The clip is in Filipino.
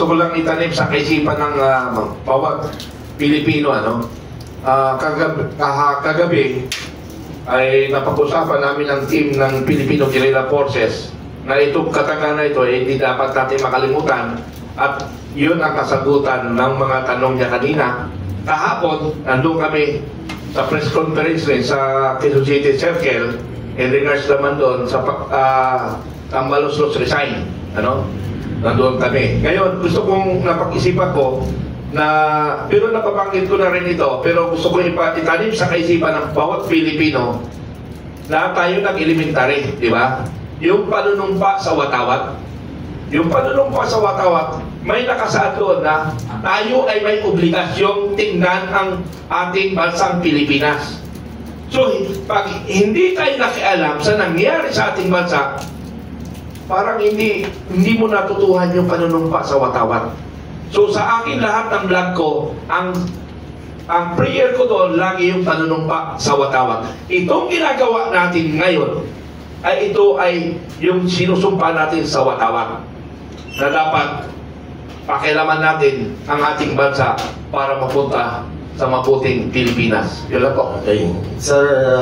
gusto ko lang itanim sa kaisipan ng bawat Pilipino, ano? Kagabi ay napag-usapan namin ng team ng Filipino Guerrilla Forces na itong kataga na ito hindi dapat natin makalimutan, at yun ang kasagutan ng mga tanong niya kanina. Kahapon, nandun kami sa press conference rin sa Quezon City Circle in regards naman doon sa Tambalos resign, ano? Nandun kami. Ngayon, gusto kong napag-isipan ko na, pero napabanggit ko na rin ito, pero gusto ko itanim sa kaisipan ng bawat Pilipino na tayo nag-elementary, di ba? Yung panunumpa sa watawat. Yung panunumpa sa watawat, may nakasaad doon na tayo ay may obligasyong tingnan ang ating bansang Pilipinas. So, pag hindi tayo nakialam sa nangyari sa ating bansa, parang hindi mo natutuhan yung panunumpa sa watawat. So sa akin lahat ng vlog ko, ang prayer ko doon lagi yung panunumpa sa watawat. Itong ginagawa natin ngayon ay ito ay yung sinusumpa natin sa watawat na dapat pakialaman natin ang ating bansa para mapunta sa mabuting Pilipinas. Yun lang po. Okay. Sir,